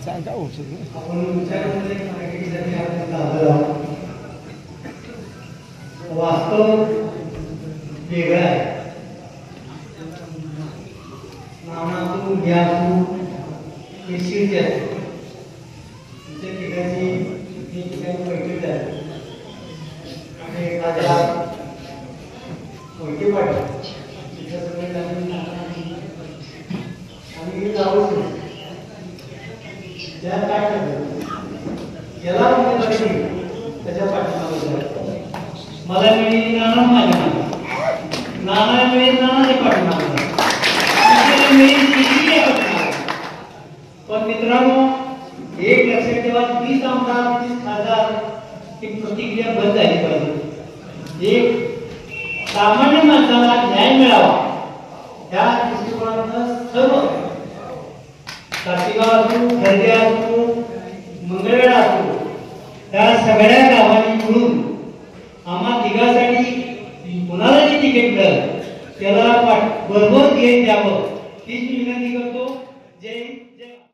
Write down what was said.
सांगा हो सगळं आपण विचारामध्ये मार्केटिंगसाठी आपण आलो आहोत. वास्तव वेगळं आहे. नानातू घ्यासू हे शिरते असते तुमच्या ठिकाणी हे ठिकाणी पैठीत आहे आणि एखाद्या पैठी पाठवा तिथं सगळे जाऊन आणि हे जाऊच ज्या काय याला म्हणजे पाहिजे त्याच्या पाठीमागे मला मिळेल नाना माझ्या नाना मिळेल नानाच्या पाठीमागे पण मित्रांनो एक लक्षात ठेवा 20 आमदार 30 खासदार ही प्रतिक्रिया बंद झाली पाहिजे. एक सामान्य माणसाला न्याय मिळावा त्या दृष्टिकोनातून सर्व काशीगाव असो खर्गे असो मंगळवेढा असो त्या सगळ्या गावांनी मिळून आम्हा तिघासाठी कुणाला जे तिकीट मिळालं त्याला बरोबर घेत द्यावं हीच विनंती करतो. जय